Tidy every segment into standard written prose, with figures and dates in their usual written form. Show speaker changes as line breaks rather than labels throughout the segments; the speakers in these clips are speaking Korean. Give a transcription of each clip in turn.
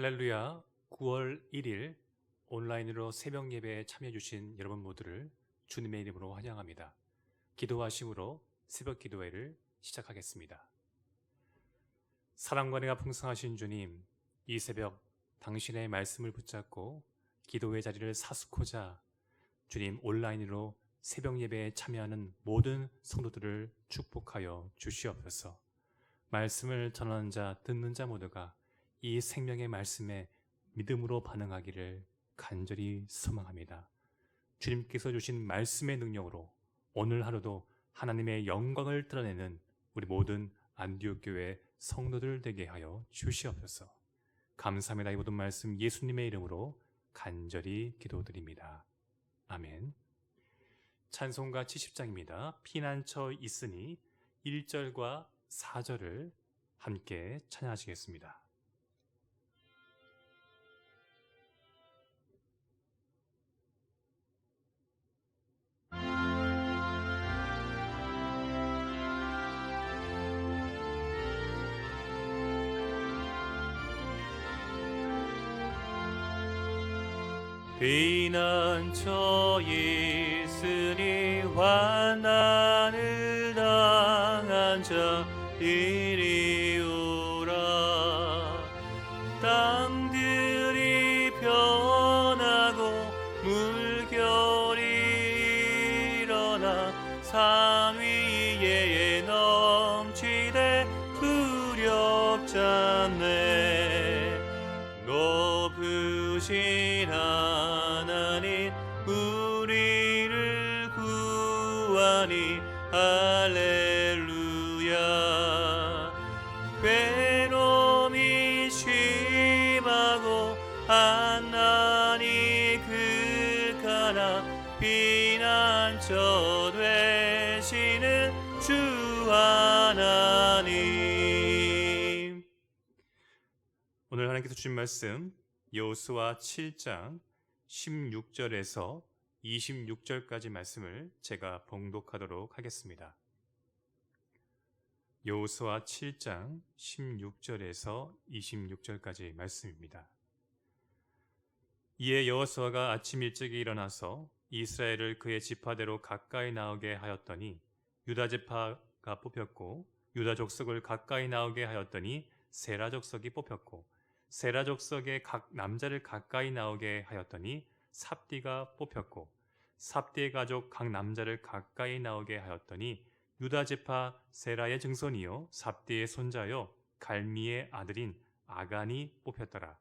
할렐루야. 9월 1일 온라인으로 새벽 예배에 참여해 주신 여러분 모두를 주님의 이름으로 환영합니다. 기도하심으로 새벽 기도회를 시작하겠습니다. 사랑과 은혜가 풍성하신 주님, 이 새벽 당신의 말씀을 붙잡고 기도의 자리를 사수코자 주님 온라인으로 새벽 예배에 참여하는 모든 성도들을 축복하여 주시옵소서. 말씀을 전하는 자, 듣는 자 모두가 이 생명의 말씀에 믿음으로 반응하기를 간절히 소망합니다. 주님께서 주신 말씀의 능력으로 오늘 하루도 하나님의 영광을 드러내는 우리 모든 안디옥 교회 성도들 되게 하여 주시옵소서. 감사합니다. 이 모든 말씀 예수님의 이름으로 간절히 기도드립니다. 아멘. 찬송가 70장입니다. 피난처 있으니 1절과 4절을 함께 찬양하시겠습니다. 피난처 있으니 환난을 당한 자 이리 오라. 땅들이 변하고 물결이 일어나 산 위에 넘치되 두렵잖네. 높으신 하나님 우리를 구하니 할렐루야. 괴로움이 심하고 한난이 극하나 피난처 되시는 주 하나님. 오늘 하나님께서 주신 말씀 여호수아 7장 16절에서 26절까지 말씀을 제가 봉독하도록 하겠습니다. 여호수아 7장 16절에서 26절까지 말씀입니다. 이에 여호수아가 아침 일찍이 일어나서 이스라엘을 그의 지파대로 가까이 나오게 하였더니 유다 지파가 뽑혔고 유다 족속을 가까이 나오게 하였더니 세라 족속이 뽑혔고 세라 족속의 각 남자를 가까이 나오게 하였더니 삽디가 뽑혔고 삽디의 가족 각 남자를 가까이 나오게 하였더니 유다 지파 세라의 증손이요 삽디의 손자요 갈미의 아들인 아간이 뽑혔더라.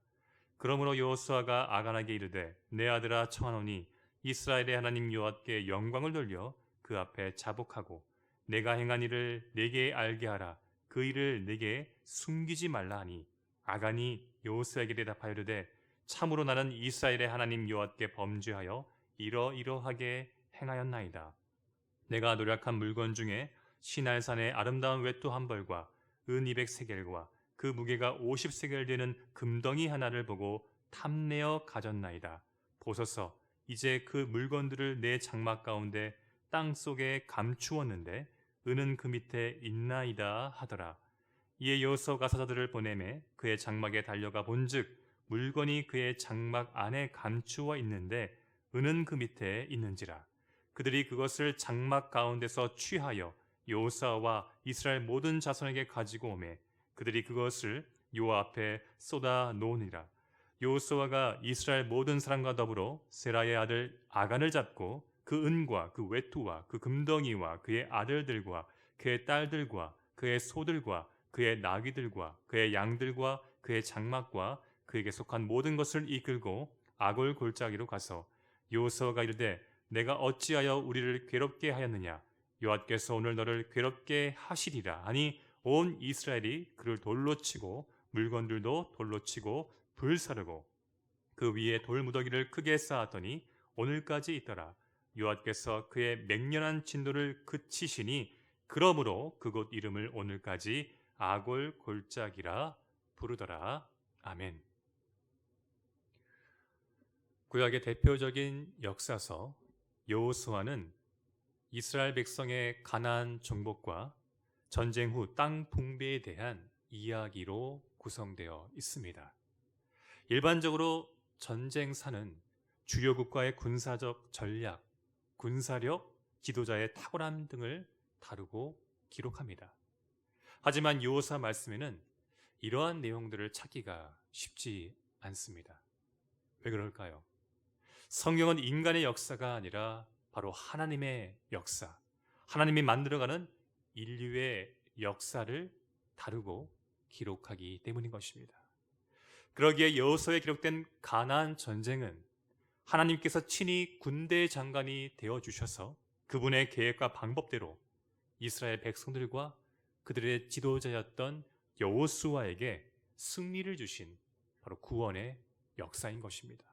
그러므로 여호수아가 아간에게 이르되 내 아들아 청하노니 이스라엘의 하나님 여호와께 영광을 돌려 그 앞에 자복하고 내가 행한 일을 내게 알게 하라. 그 일을 내게 숨기지 말라 하니 아간이 여호수아에게 대답하여 이르되 참으로 나는 이스라엘의 하나님 여호와께 범죄하여 이러이러하게 행하였나이다. 내가 노력한 물건 중에 시날산의 아름다운 외투 한 벌과 은 200세겔과 그 무게가 50세겔 되는 금덩이 하나를 보고 탐내어 가졌나이다. 보소서 이제 그 물건들을 내 장막 가운데 땅 속에 감추었는데 은은 그 밑에 있나이다 하더라. 이에 여호수아가 사자들을 보내매 그의 장막에 달려가 본즉 물건이 그의 장막 안에 감추어 있는데 은은 그 밑에 있는지라. 그들이 그것을 장막 가운데서 취하여 여호수아와 이스라엘 모든 자손에게 가지고 오매 그들이 그것을 여호와 앞에 쏟아 놓으니라. 여호수아가 이스라엘 모든 사람과 더불어 세라의 아들 아간을 잡고 그 은과 그 외투와 그 금덩이와 그의 아들들과 그의 딸들과 그의 소들과 그의 나귀들과 그의 양들과 그의 장막과 그에게 속한 모든 것을 이끌고 아골 골짜기로 가서 여호수아가 이르되 내가 어찌하여 우리를 괴롭게 하였느냐. 여호와께서 오늘 너를 괴롭게 하시리라 하니 온 이스라엘이 그를 돌로 치고 물건들도 돌로 치고 불사르고 그 위에 돌무더기를 크게 쌓았더니 오늘까지 있더라. 여호와께서 그의 맹렬한 진노를 그치시니 그러므로 그곳 이름을 오늘까지 아골 골짜기라 부르더라. 아멘. 구약의 대표적인 역사서 여호수아는 이스라엘 백성의 가나안 정복과 전쟁 후 땅 붕괴에 대한 이야기로 구성되어 있습니다. 일반적으로 전쟁사는 주요 국가의 군사적 전략, 군사력, 지도자의 탁월함 등을 다루고 기록합니다. 하지만 여호수아 말씀에는 이러한 내용들을 찾기가 쉽지 않습니다. 왜 그럴까요? 성경은 인간의 역사가 아니라 바로 하나님의 역사, 하나님이 만들어가는 인류의 역사를 다루고 기록하기 때문인 것입니다. 그러기에 여호수아에 기록된 가나안 전쟁은 하나님께서 친히 군대 장관이 되어주셔서 그분의 계획과 방법대로 이스라엘 백성들과 그들의 지도자였던 여호수아에게 승리를 주신 바로 구원의 역사인 것입니다.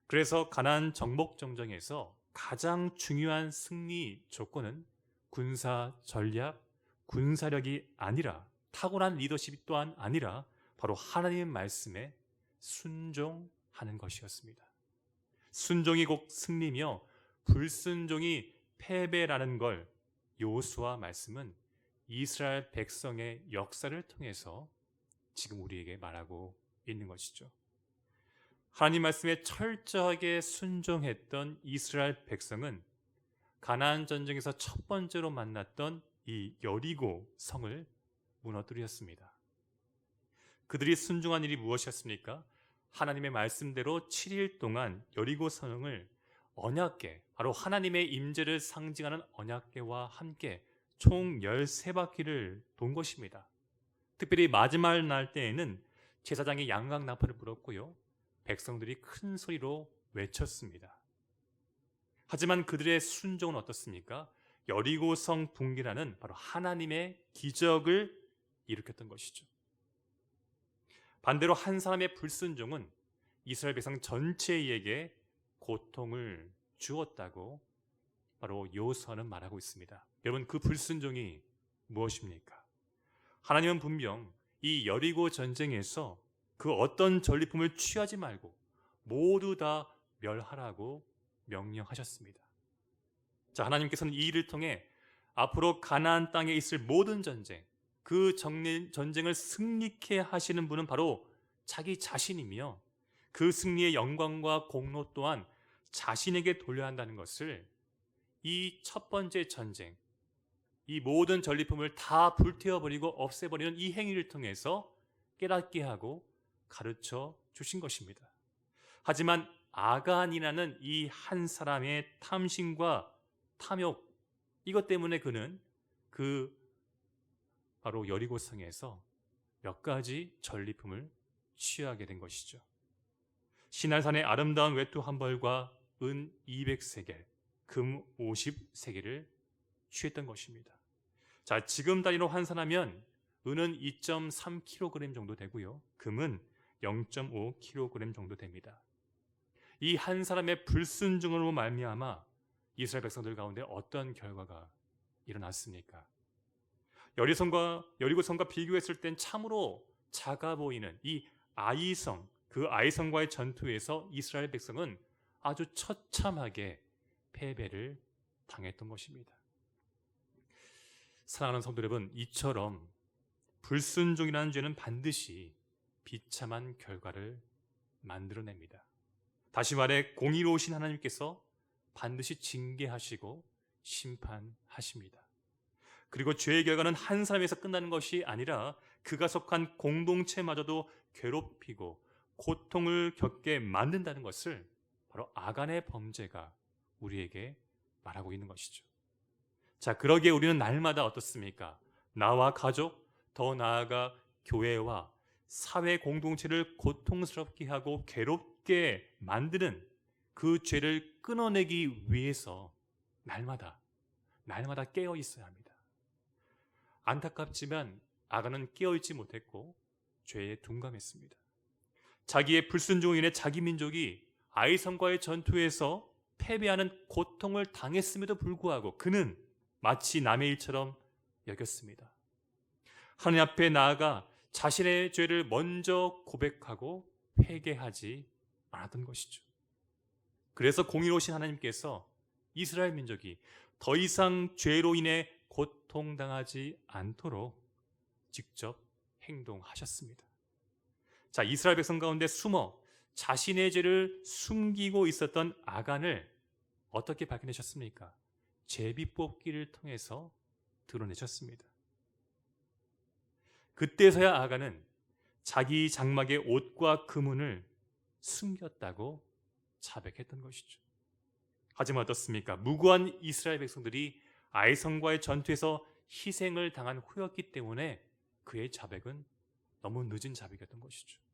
그래서 가나안 정복 전쟁에서 가장 중요한 승리 조건은 군사 전략, 군사력이 아니라 탁월한 리더십 또한 아니라 바로 하나님의 말씀에 순종하는 것이었습니다. 순종이 곧 승리며 불순종이 패배라는 걸 여호수아 말씀은 이스라엘 백성의 역사를 통해서 지금 우리에게 말하고 있는 것이죠. 하나님 말씀에 철저하게 순종했던 이스라엘 백성은 가나안 전쟁에서 첫 번째로 만났던 이 여리고 성을 무너뜨렸습니다. 그들이 순종한 일이 무엇이었습니까? 하나님의 말씀대로 7일 동안 여리고 성을 언약궤, 바로 하나님의 임재를 상징하는 언약궤와 함께 총 13바퀴를 돈 것입니다. 특별히 마지막 날 때에는 제사장이 양각 나팔을 불었고요, 백성들이 큰 소리로 외쳤습니다. 하지만 그들의 순종은 어떻습니까? 여리고성 붕괴라는 바로 하나님의 기적을 일으켰던 것이죠. 반대로 한 사람의 불순종은 이스라엘 백성 전체에게 고통을 주었다고 바로 여호수아는 말하고 있습니다. 여러분, 그 불순종이 무엇입니까? 하나님은 분명 이 여리고 전쟁에서 그 어떤 전리품을 취하지 말고 모두 다 멸하라고 명령하셨습니다. 자, 하나님께서는 이 일을 통해 앞으로 가나안 땅에 있을 모든 전쟁, 그 전쟁을 승리케 하시는 분은 바로 자기 자신이며 그 승리의 영광과 공로 또한 자신에게 돌려야 한다는 것을 이 첫 번째 전쟁, 이 모든 전리품을 다 불태워버리고 없애버리는 이 행위를 통해서 깨닫게 하고 가르쳐 주신 것입니다. 하지만 아간이라는 이 한 사람의 탐심과 탐욕, 이것 때문에 그는 그 바로 여리고성에서 몇 가지 전리품을 취하게 된 것이죠. 시날산의 아름다운 외투 한 벌과 은 200세겔, 금 50세겔을 취했던 것입니다. 자, 지금 단위로 환산하면 은은 2.3kg 정도 되고요, 금은 0.5kg 정도 됩니다. 이 한 사람의 불순종으로 말미암아 이스라엘 백성들 가운데 어떤 결과가 일어났습니까? 여리고성과 비교했을 땐 참으로 작아 보이는 이 아이성, 그 아이성과의 전투에서 이스라엘 백성은 아주 처참하게 패배를 당했던 것입니다. 사랑하는 성도 여러분, 이처럼 불순종이라는 죄는 반드시 비참한 결과를 만들어냅니다. 다시 말해 공의로우신 하나님께서 반드시 징계하시고 심판하십니다. 그리고 죄의 결과는 한 사람에서 끝나는 것이 아니라 그가 속한 공동체마저도 괴롭히고 고통을 겪게 만든다는 것을 바로 아간의 범죄가 우리에게 말하고 있는 것이죠. 자, 그러기에 우리는 날마다 어떻습니까? 나와 가족, 더 나아가 교회와 사회 공동체를 고통스럽게 하고 괴롭게 만드는 그 죄를 끊어내기 위해서 날마다 깨어 있어야 합니다. 안타깝지만 아간은 깨어있지 못했고 죄에 둔감했습니다. 자기의 불순종으로 인해 자기 민족이 아이성과의 전투에서 패배하는 고통을 당했음에도 불구하고 그는 마치 남의 일처럼 여겼습니다. 하나님 앞에 나아가 자신의 죄를 먼저 고백하고 회개하지 않았던 것이죠. 그래서 공의로우신 하나님께서 이스라엘 민족이 더 이상 죄로 인해 고통당하지 않도록 직접 행동하셨습니다. 자, 이스라엘 백성 가운데 숨어 자신의 죄를 숨기고 있었던 아간을 어떻게 밝혀내셨습니까? 제비뽑기를 통해서 드러내셨습니다. 그때서야 아간은 자기 장막의 옷과 금은을 숨겼다고 자백했던 것이죠. 하지만 어떻습니까? 무고한 이스라엘 백성들이 아이성과의 전투에서 희생을 당한 후였기 때문에 그의 자백은 너무 늦은 자백이었던 것이죠.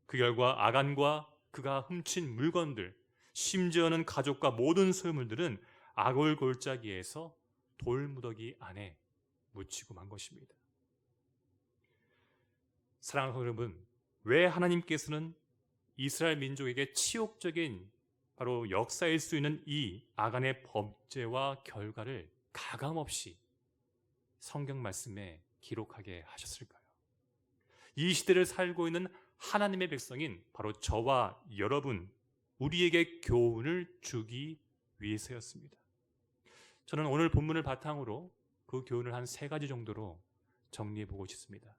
그 결과 아간과 그가 훔친 물건들, 심지어는 가족과 모든 소유물들은 아골 골짜기에서 돌무더기 안에 묻히고 만 것입니다. 사랑하는 여러분, 왜 하나님께서는 이스라엘 민족에게 치욕적인 바로 역사일 수 있는 이 아간의 범죄와 결과를 가감없이 성경 말씀에 기록하게 하셨을까요? 이 시대를 살고 있는 하나님의 백성인 바로 저와 여러분, 우리에게 교훈을 주기 위해서였습니다. 저는 오늘 본문을 바탕으로 그 교훈을 한 3가지 정도로 정리해 보고 싶습니다.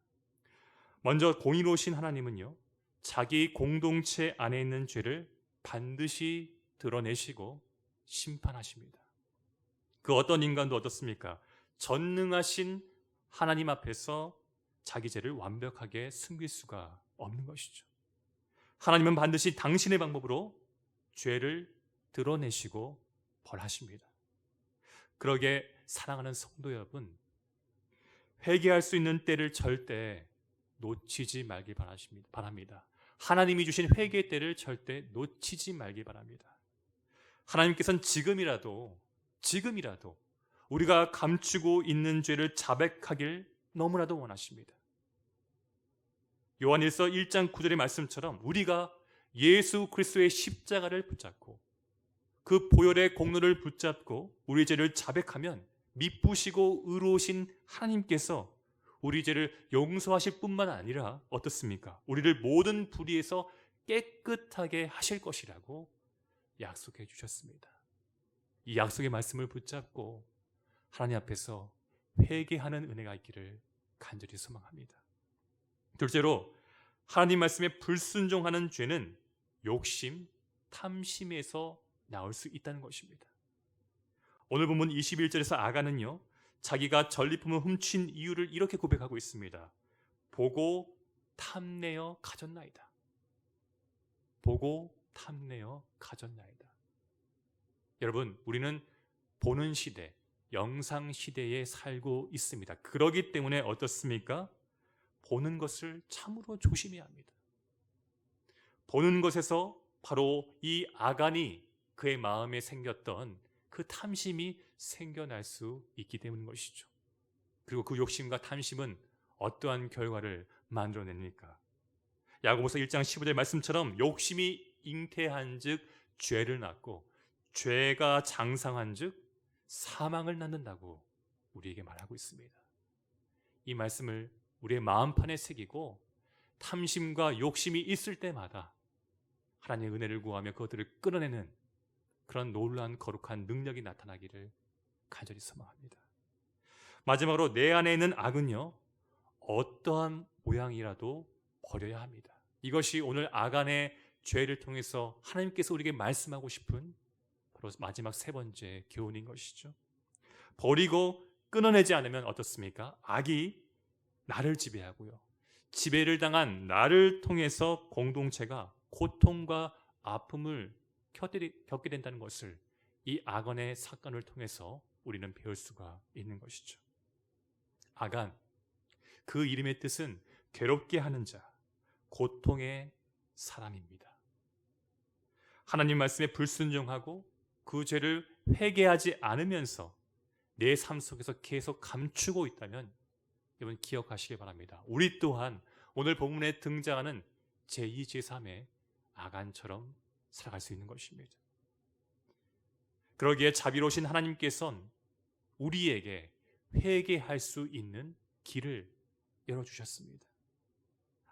먼저 공의로우신 하나님은요, 자기 공동체 안에 있는 죄를 반드시 드러내시고 심판하십니다. 그 어떤 인간도 어떻습니까? 전능하신 하나님 앞에서 자기 죄를 완벽하게 숨길 수가 없는 것이죠. 하나님은 반드시 당신의 방법으로 죄를 드러내시고 벌하십니다. 그러게 사랑하는 성도 여러분, 회개할 수 있는 때를 절대 놓치지 말기 바랍니다. 하나님이 주신 회개의 때를 절대 놓치지 말기 바랍니다. 하나님께서는 지금이라도 우리가 감추고 있는 죄를 자백하길 너무나도 원하십니다. 요한일서 1장 9절의 말씀처럼 우리가 예수 그리스도의 십자가를 붙잡고 그 보혈의 공로를 붙잡고 우리 죄를 자백하면 미쁘시고 의로우신 하나님께서 우리 죄를 용서하실 뿐만 아니라 어떻습니까? 우리를 모든 불의에서 깨끗하게 하실 것이라고 약속해 주셨습니다. 이 약속의 말씀을 붙잡고 하나님 앞에서 회개하는 은혜가 있기를 간절히 소망합니다. 둘째로 하나님 말씀에 불순종하는 죄는 욕심, 탐심에서 나올 수 있다는 것입니다. 오늘 본문 21절에서 아간은요, 자기가 전리품을 훔친 이유를 이렇게 고백하고 있습니다. 보고 탐내어 가졌나이다. 보고 탐내어 가졌나이다. 여러분, 우리는 보는 시대, 영상 시대에 살고 있습니다. 그러기 때문에 어떻습니까? 보는 것을 참으로 조심해야 합니다. 보는 것에서 바로 이 아간이 그의 마음에 생겼던 그 탐심이 생겨날 수 있기 때문인 것이죠. 그리고 그 욕심과 탐심은 어떠한 결과를 만들어냅니까? 야고보서 1장 15절 말씀처럼 욕심이 잉태한 즉 죄를 낳고 죄가 장상한 즉 사망을 낳는다고 우리에게 말하고 있습니다. 이 말씀을 우리의 마음판에 새기고 탐심과 욕심이 있을 때마다 하나님의 은혜를 구하며 그것들을 끊어내는 그런 놀라운 거룩한 능력이 나타나기를 간절히 소망합니다. 마지막으로 내 안에 있는 악은요, 어떠한 모양이라도 버려야 합니다. 이것이 오늘 아간의 죄를 통해서 하나님께서 우리에게 말씀하고 싶은 바로 마지막 3번째 교훈인 것이죠. 버리고 끊어내지 않으면 어떻습니까? 악이 나를 지배하고요, 지배를 당한 나를 통해서 공동체가 고통과 아픔을 겪게 된다는 것을 이 아간의 사건을 통해서 우리는 배울 수가 있는 것이죠. 아간, 그 이름의 뜻은 괴롭게 하는 자, 고통의 사람입니다. 하나님 말씀에 불순종하고 그 죄를 회개하지 않으면서 내 삶 속에서 계속 감추고 있다면 여러분 기억하시기 바랍니다. 우리 또한 오늘 본문에 등장하는 제2, 제3의 아간처럼 살아갈 수 있는 것입니다. 그러기에 자비로우신 하나님께서는 우리에게 회개할 수 있는 길을 열어주셨습니다.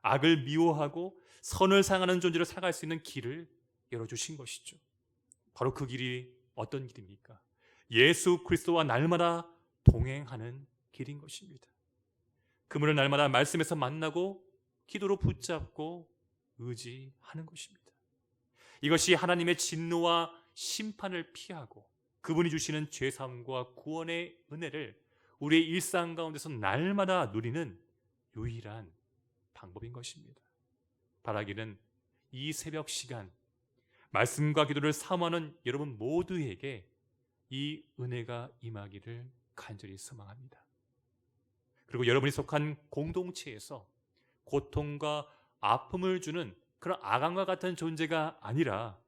악을 미워하고 선을 상하는 존재로 살아갈 수 있는 길을 열어주신 것이죠. 바로 그 길이 어떤 길입니까? 예수 그리스도와 날마다 동행하는 길인 것입니다. 그분을 날마다 말씀에서 만나고 기도로 붙잡고 의지하는 것입니다. 이것이 하나님의 진노와 심판을 피하고 그분이 주시는 죄사함과 구원의 은혜를 우리의 일상 가운데서 날마다 누리는 유일한 방법인 것입니다. 바라기는 이 새벽 시간 말씀과 기도를 사모하는 여러분 모두에게 이 은혜가 임하기를 간절히 소망합니다. 그리고 여러분이 속한 공동체에서 고통과 아픔을 주는 그런 아강과 같은 존재가 아니라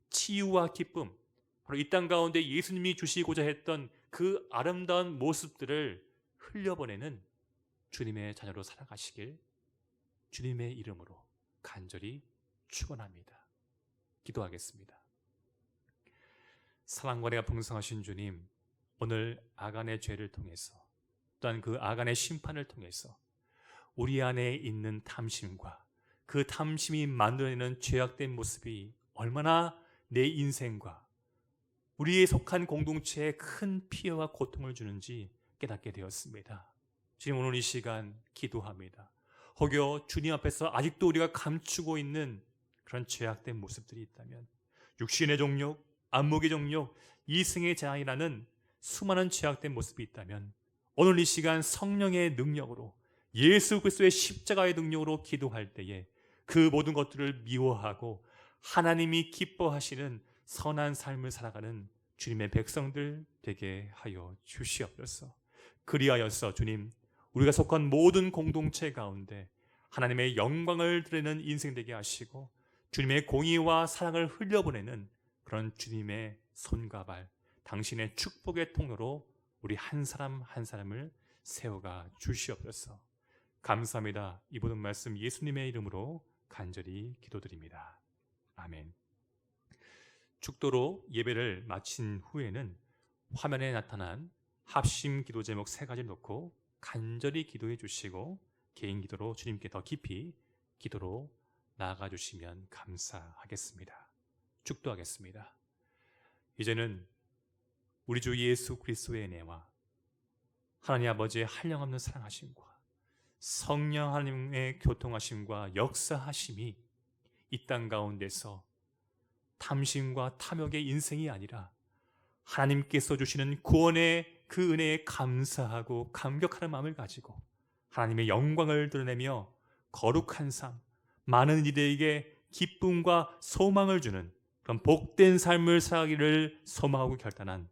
치유와 기쁨, 바로 이 땅 가운데 예수님이 주시고자 했던 그 아름다운 모습들을 흘려보내는 주님의 자녀로 살아가시길 주님의 이름으로 간절히 축원합니다. 기도하겠습니다. 사랑과 은혜가 풍성하신 주님, 오늘 아간의 죄를 통해서 또한 그 아간의 심판을 통해서 우리 안에 있는 탐심과 그 탐심이 만들어내는 죄악된 모습이 얼마나 내 인생과 우리에 속한 공동체에 큰 피해와 고통을 주는지 깨닫게 되었습니다. 주님, 오늘 이 시간 기도합니다. 혹여 주님 앞에서 아직도 우리가 감추고 있는 그런 죄악된 모습들이 있다면, 육신의 정욕, 안목의 정욕, 이승의 제한이라는 수많은 죄악된 모습이 있다면 오늘 이 시간 성령의 능력으로, 예수 그리스도의 십자가의 능력으로 기도할 때에 그 모든 것들을 미워하고 하나님이 기뻐하시는 선한 삶을 살아가는 주님의 백성들 되게 하여 주시옵소서. 그리하여서 주님, 우리가 속한 모든 공동체 가운데 하나님의 영광을 드리는 인생 되게 하시고 주님의 공의와 사랑을 흘려보내는 그런 주님의 손과 발, 당신의 축복의 통로로 우리 한 사람 한 사람을 세워가 주시옵소서. 감사합니다. 이 모든 말씀 예수님의 이름으로 간절히 기도드립니다. 아멘. 축도로 예배를 마친 후에는 화면에 나타난 합심 기도 제목 3가지를 놓고 간절히 기도해 주시고 개인 기도로 주님께 더 깊이 기도로 나아가 주시면 감사하겠습니다. 축도하겠습니다. 이제는 우리 주 예수 그리스도의 은혜와 하나님 아버지의 한량없는 사랑하심과 성령 하나님의 교통하심과 역사하심이 이 땅 가운데서 탐심과 탐욕의 인생이 아니라 하나님께서 주시는 구원의 그 은혜에 감사하고 감격하는 마음을 가지고 하나님의 영광을 드러내며 거룩한 삶, 많은 이들에게 기쁨과 소망을 주는 그런 복된 삶을 살아가기를 소망하고 결단한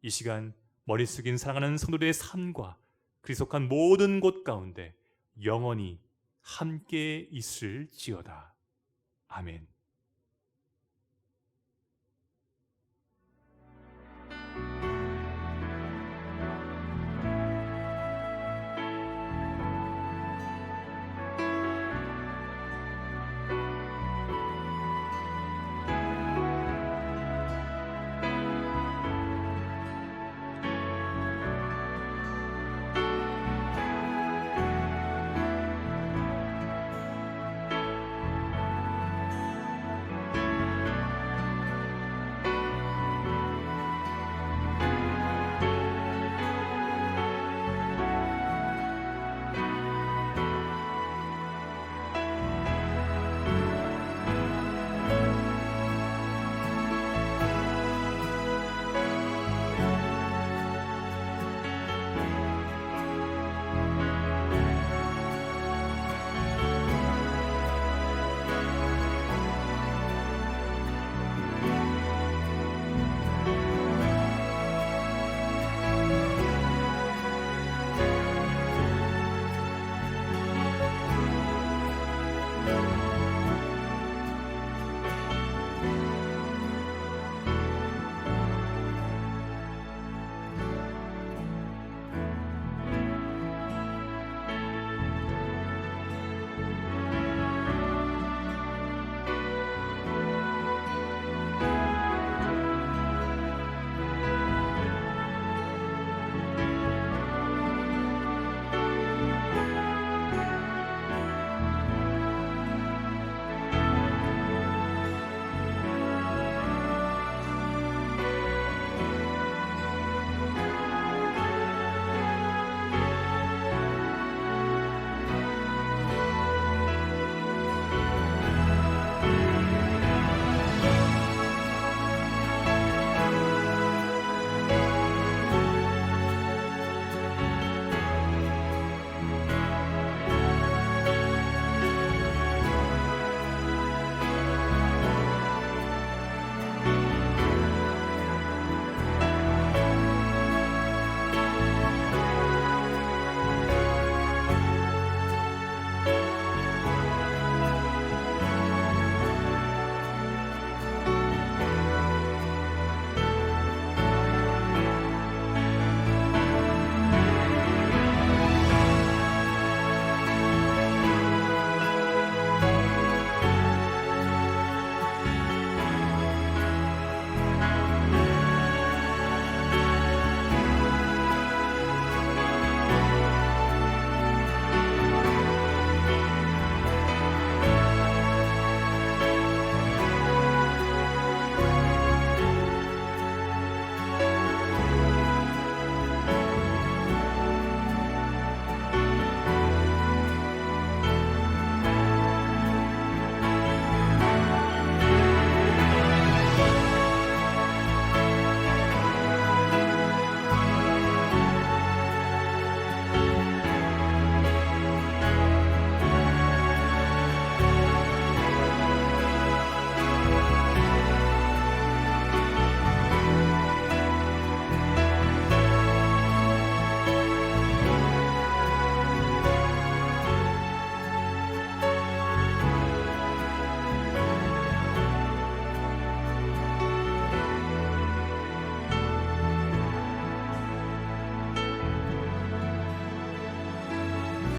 이 시간 머리 숙인 사랑하는 성도들의 삶과 그리스도 속한 모든 곳 가운데 영원히 함께 있을지어다. 아멘.